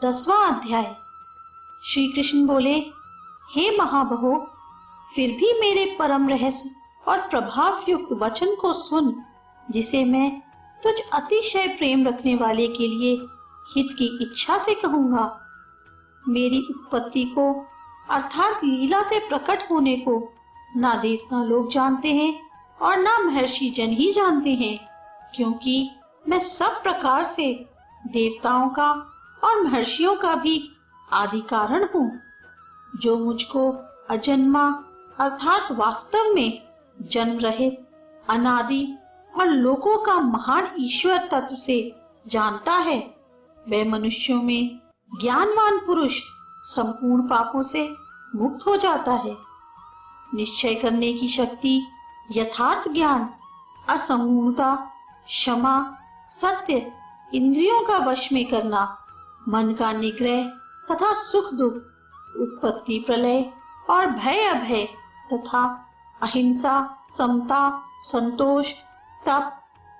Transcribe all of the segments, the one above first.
10वां अध्याय। श्री कृष्ण बोले, हे महाबाहो, फिर भी मेरे परम रहस्य और प्रभाव युक्त वचन को सुन, जिसे मैं तुझ अतिशय प्रेम रखने वाले के लिए हित की इच्छा से कहूंगा। मेरी उत्पत्ति को अर्थात लीला से प्रकट होने को ना देवता लोग जानते हैं और ना महर्षि जन ही जानते हैं, क्योंकि मैं सब प्रकार से देवताओं का और महर्षियों का भी आदि कारण हूँ। जो मुझको अजन्मा अर्थात वास्तव में जन्म रहित, अनादि और लोकों का महान ईश्वर तत्व से जानता है, वह मनुष्यों में ज्ञानवान पुरुष संपूर्ण पापों से मुक्त हो जाता है। निश्चय करने की शक्ति, यथार्थ ज्ञान, असंगूढ़ता, क्षमा, सत्य, इंद्रियों का वश में करना, मन का निग्रह तथा सुख दुख, उत्पत्ति प्रलय और भय अभय तथा अहिंसा, समता, संतोष, तप,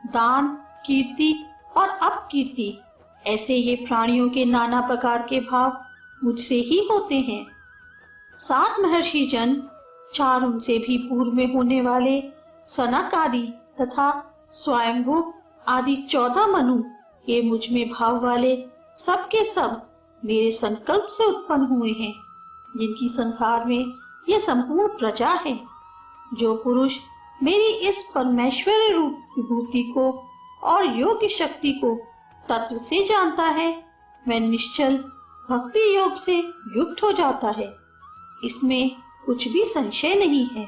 दान, कीर्ति और अपकीर्ति, ऐसे ये प्राणियों के नाना प्रकार के भाव मुझसे ही होते हैं। 7 महर्षि जन, 4 उनसे भी पूर्व में होने वाले सनक आदि तथा स्वयंभू आदि 14 मनु, ये मुझ में भाव वाले सब के सब मेरे संकल्प से उत्पन्न हुए हैं, जिनकी संसार में यह संपूर्ण प्रजा है। जो पुरुष मेरी इस परमेश्वर रूप विभूति को और योग्य शक्ति को तत्व से जानता है, वह निश्चल भक्ति योग से युक्त हो जाता है। इसमें कुछ भी संशय नहीं है।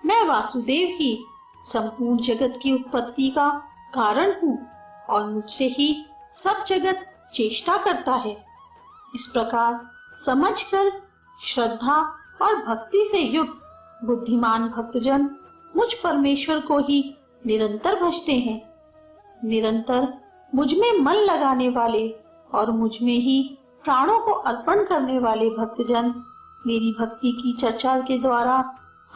मैं वासुदेव ही संपूर्ण जगत की उत्पत्ति का कारण हूँ और मुझसे ही सब जगत चेष्टा करता है। इस प्रकार समझकर श्रद्धा और भक्ति से युक्त बुद्धिमान भक्तजन मुझ परमेश्वर को ही निरंतर भजते हैं। निरंतर मुझ में मन लगाने वाले और मुझ में ही प्राणों को अर्पण करने वाले भक्तजन मेरी भक्ति की चर्चा के द्वारा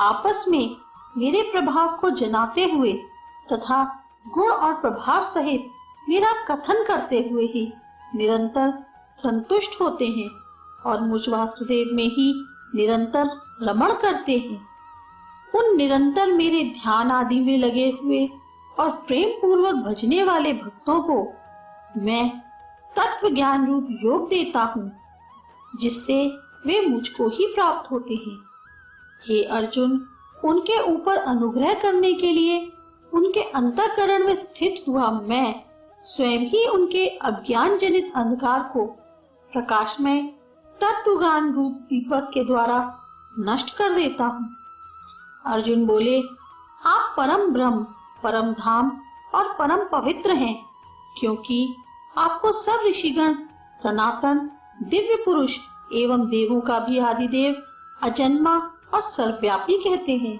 आपस में मेरे प्रभाव को जनाते हुए तथा गुण और प्रभाव सहित मेरा कथन करते हुए ही निरंतर संतुष्ट होते हैं और मुझ वासुदेव में ही निरंतर रमण करते हैं। उन निरंतर मेरे ध्यान आदि में लगे हुए और प्रेम पूर्वक भजने वाले भक्तों को मैं तत्व ज्ञान रूप योग देता हूँ, जिससे वे मुझको ही प्राप्त होते हैं। हे अर्जुन, उनके ऊपर अनुग्रह करने के लिए उनके अंतःकरण में स्थित हुआ मैं स्वयं ही उनके अज्ञान जनित अंधकार को प्रकाशमय तत्वज्ञान रूप दीपक के द्वारा नष्ट कर देता हूँ। अर्जुन बोले, आप परम ब्रह्म, परम धाम और परम पवित्र हैं, क्योंकि आपको सब ऋषिगण सनातन दिव्य पुरुष एवं देवों का भी आदिदेव, अजन्मा और सर्वव्यापी कहते हैं।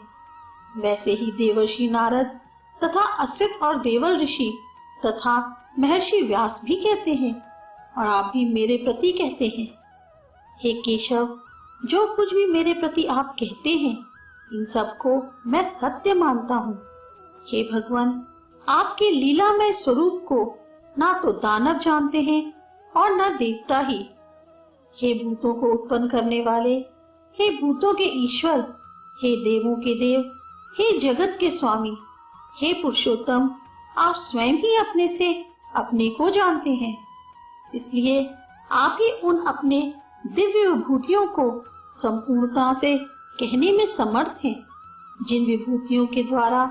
वैसे ही देवर्षि नारद तथा असित और देवल ऋषि तथा महर्षि व्यास भी कहते हैं और आप भी मेरे प्रति कहते हैं। हे केशव, जो कुछ भी मेरे प्रति आप कहते हैं, इन सबको मैं सत्य मानता हूँ। हे भगवान, आपके लीलामय स्वरूप को ना तो दानव जानते हैं और ना देवता ही। हे भूतों को उत्पन्न करने वाले, हे भूतों के ईश्वर, हे देवों के देव, हे जगत के स्वामी, हे पुरुषोत्तम, आप स्वयं ही अपने से अपने को जानते हैं। इसलिए आप ही उन अपने दिव्य विभूतियों को संपूर्णता से कहने में समर्थ हैं, जिन विभूतियों के द्वारा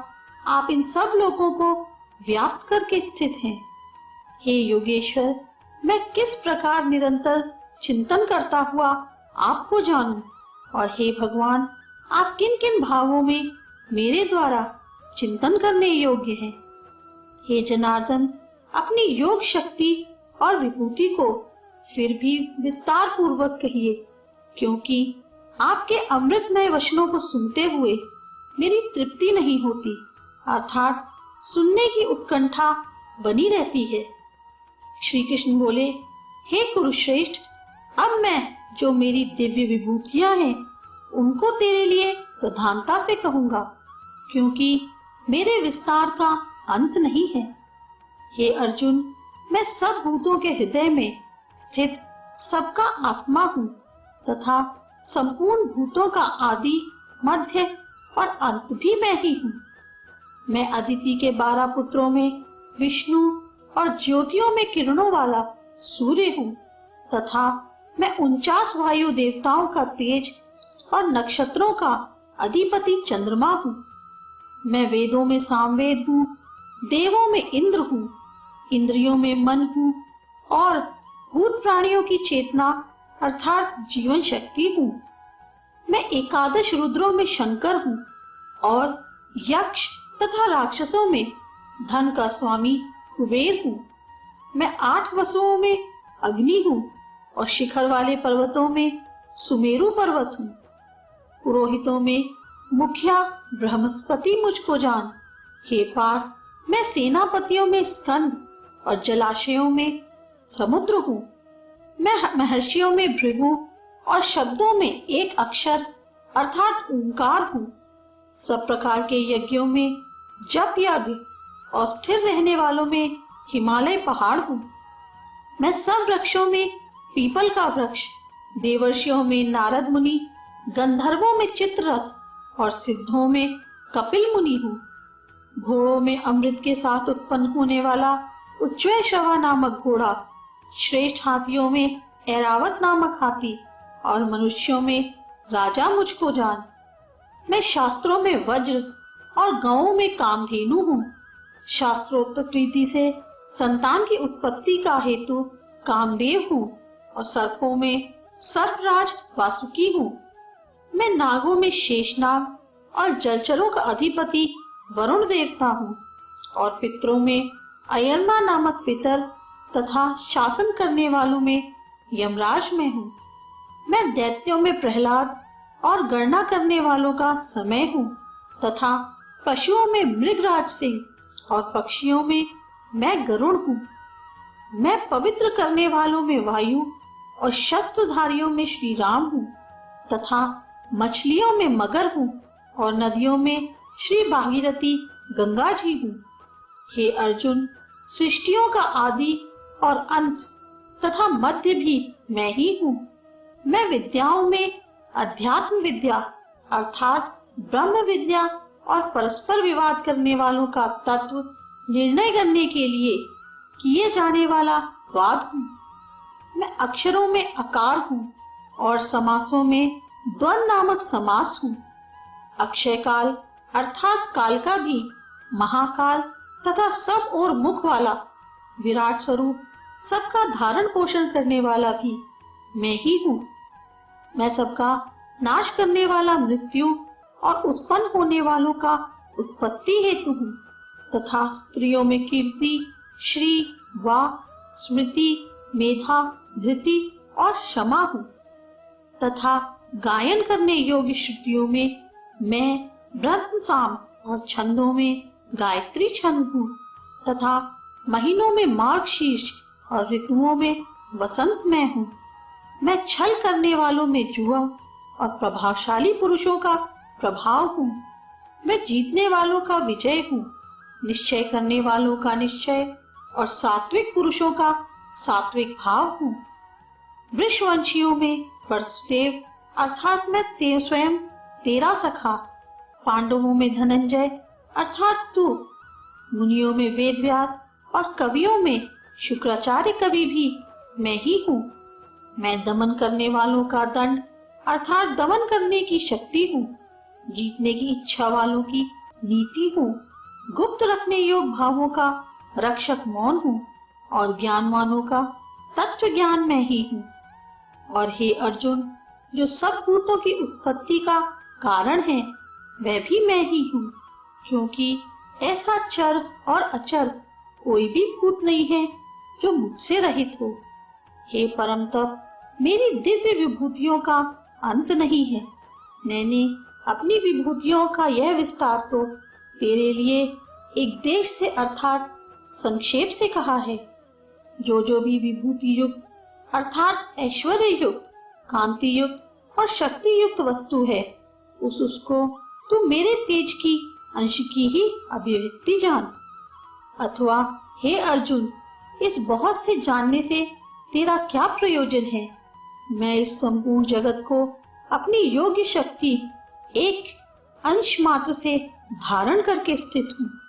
आप इन सब लोगों को व्याप्त करके स्थित हैं। हे योगेश्वर, मैं किस प्रकार निरंतर चिंतन करता हुआ आपको जानूं, और हे भगवान, आप किन किन भावों में मेरे द्वारा चिंतन करने योग्य हैं। हे जनार्दन, अपनी योग शक्ति और विभूति को फिर भी विस्तार पूर्वक कहिए, क्योंकि आपके अमृतमय वचनों को सुनते हुए मेरी तृप्ति नहीं होती, अर्थात सुनने की उत्कंठा बनी रहती है। श्री कृष्ण बोले, हे कुरुश्रेष्ठ, अब मैं जो मेरी दिव्य विभूतियां हैं उनको तेरे लिए प्रधानता से कहूंगा, क्योंकि मेरे विस्तार का अंत नहीं है। हे अर्जुन, मैं सब भूतों के हृदय में स्थित सबका आत्मा हूँ तथा संपूर्ण भूतों का आदि, मध्य और अंत भी मैं ही हूँ। मैं अदिति के 12 पुत्रों में विष्णु और ज्योतियों में किरणों वाला सूर्य हूँ तथा मैं 49 वायु देवताओं का तेज और नक्षत्रों का अधिपति चंद्रमा हूँ। मैं वेदों में सामवेद हूँ, देवों में इंद्र हूँ, इंद्रियों में मन हूँ और भूत प्राणियों की चेतना अर्थात जीवन शक्ति हूँ। मैं 11 रुद्रों में शंकर हूँ और यक्ष तथा राक्षसों में धन का स्वामी कुबेर हूँ। मैं 8 वसुओं में अग्नि हूँ और शिखर वाले पर्वतों में सुमेरु पर्वत हूँ। पुरोहितों में मुखिया बृहस्पति मुझको जान। हे पार्थ, मैं सेनापतियों में स्कंद और जलाशयों में समुद्र हूँ। मैं महर्षियों में भृगु और शब्दों में एक अक्षर अर्थात ओंकार हूँ। सब प्रकार के यज्ञों में जप यज्ञ और स्थिर रहने वालों में हिमालय पहाड़ हूँ। मैं सब वृक्षों में पीपल का वृक्ष, देवर्षियों में नारद मुनि, गंधर्वों में चित्ररथ और सिद्धों में कपिल मुनि हूँ। घोड़ों में अमृत के साथ उत्पन्न होने वाला उच्चैश्रवा नामक घोड़ा, श्रेष्ठ हाथियों में ऐरावत नामक हाथी और मनुष्यों में राजा मुझको जान। मैं शास्त्रों में वज्र और गौओं में कामधेनु हूँ। शास्त्रोक्त प्रीति से संतान की उत्पत्ति का हेतु कामदेव हूँ और सर्पों में सर्पराज वासुकी हूँ। मैं नागों में शेषनाग और जलचरों का अधिपति वरुण देवता हूँ और पितरों में अयरमा नामक पितर तथा शासन करने वालों में यमराज में हूँ। मैं दैत्यों में प्रहलाद और गणना करने वालों का समय हूँ तथा पशुओं में मृगराज सिंह और पक्षियों में मैं गरुड़ हूँ। मैं पवित्र करने वालों में वायु और शस्त्रधारियों में श्री राम हूँ तथा मछलियों में मगर हूँ और नदियों में श्री भागीरथी गंगा जी हूँ। हे अर्जुन, सृष्टियों का आदि और अंत तथा मध्य भी मैं ही हूँ। मैं विद्याओं में अध्यात्म विद्या अर्थात ब्रह्म विद्या और परस्पर विवाद करने वालों का तत्व निर्णय करने के लिए किए जाने वाला वाद हूँ। मैं अक्षरों में अकार हूँ और समासों में द्वंद नामक समास हूँ। अक्षय काल अर्थात काल का भी महाकाल तथा सब और मुख वाला विराट स्वरूप सबका धारण पोषण करने वाला भी मैं ही हूँ। मैं सबका नाश करने वाला मृत्यु और उत्पन्न होने वालों का उत्पत्ति हेतु हूँ तथा स्त्रियों में कीर्ति, श्री, वाक, स्मृति, मेधा, धृति और क्षमा हूँ तथा गायन करने योग्य श्रुतियों में मैं ब्रह्म साम और छंदों में गायत्री छंद हूँ तथा महीनों में मार्गशीर्ष और ऋतुओं में वसंत मैं हूँ। मैं छल करने वालों में जुआ और प्रभावशाली पुरुषों का प्रभाव हूँ। मैं जीतने वालों का विजय हूँ, निश्चय करने वालों का निश्चय और सात्विक पुरुषों का सात्विक भाव हूँ। वृषवंशियों में वसुदेव अर्थात मैं स्वयं तेरा सखा, पांडवों में धनंजय अर्थात तू, मुनियों में वेदव्यास और कवियों में शुक्राचार्य कवि भी मैं ही हूँ। मैं दमन करने वालों का दंड अर्थात दमन करने की शक्ति हूँ, जीतने की इच्छा वालों की नीति हूँ, गुप्त रखने योग्य भावों का रक्षक मौन हूँ और ज्ञानवानों का तत्व ज्ञान मैं ही हूँ। और हे अर्जुन, जो सब भूतों की उत्पत्ति का कारण है वह भी मैं ही हूँ, क्योंकि ऐसा चर और अचर कोई भी भूत नहीं है जो मुझसे रहित हो। हे परम तप, मेरी दिव्य विभूतियों का अंत नहीं है। मैंने अपनी विभूतियों का यह विस्तार तो तेरे लिए एक देश से अर्थात संक्षेप से कहा है। जो भी विभूति युक्त अर्थात ऐश्वर्य युक्त, कांति युक्त और शक्ति युक्त वस्तु है, उसको तू मेरे तेज की अंश की ही अभिव्यक्ति जान। अथवा हे अर्जुन, इस बहुत से जानने से तेरा क्या प्रयोजन है? मैं इस संपूर्ण जगत को अपनी योग्य शक्ति एक अंश मात्र से धारण करके स्थित हूँ।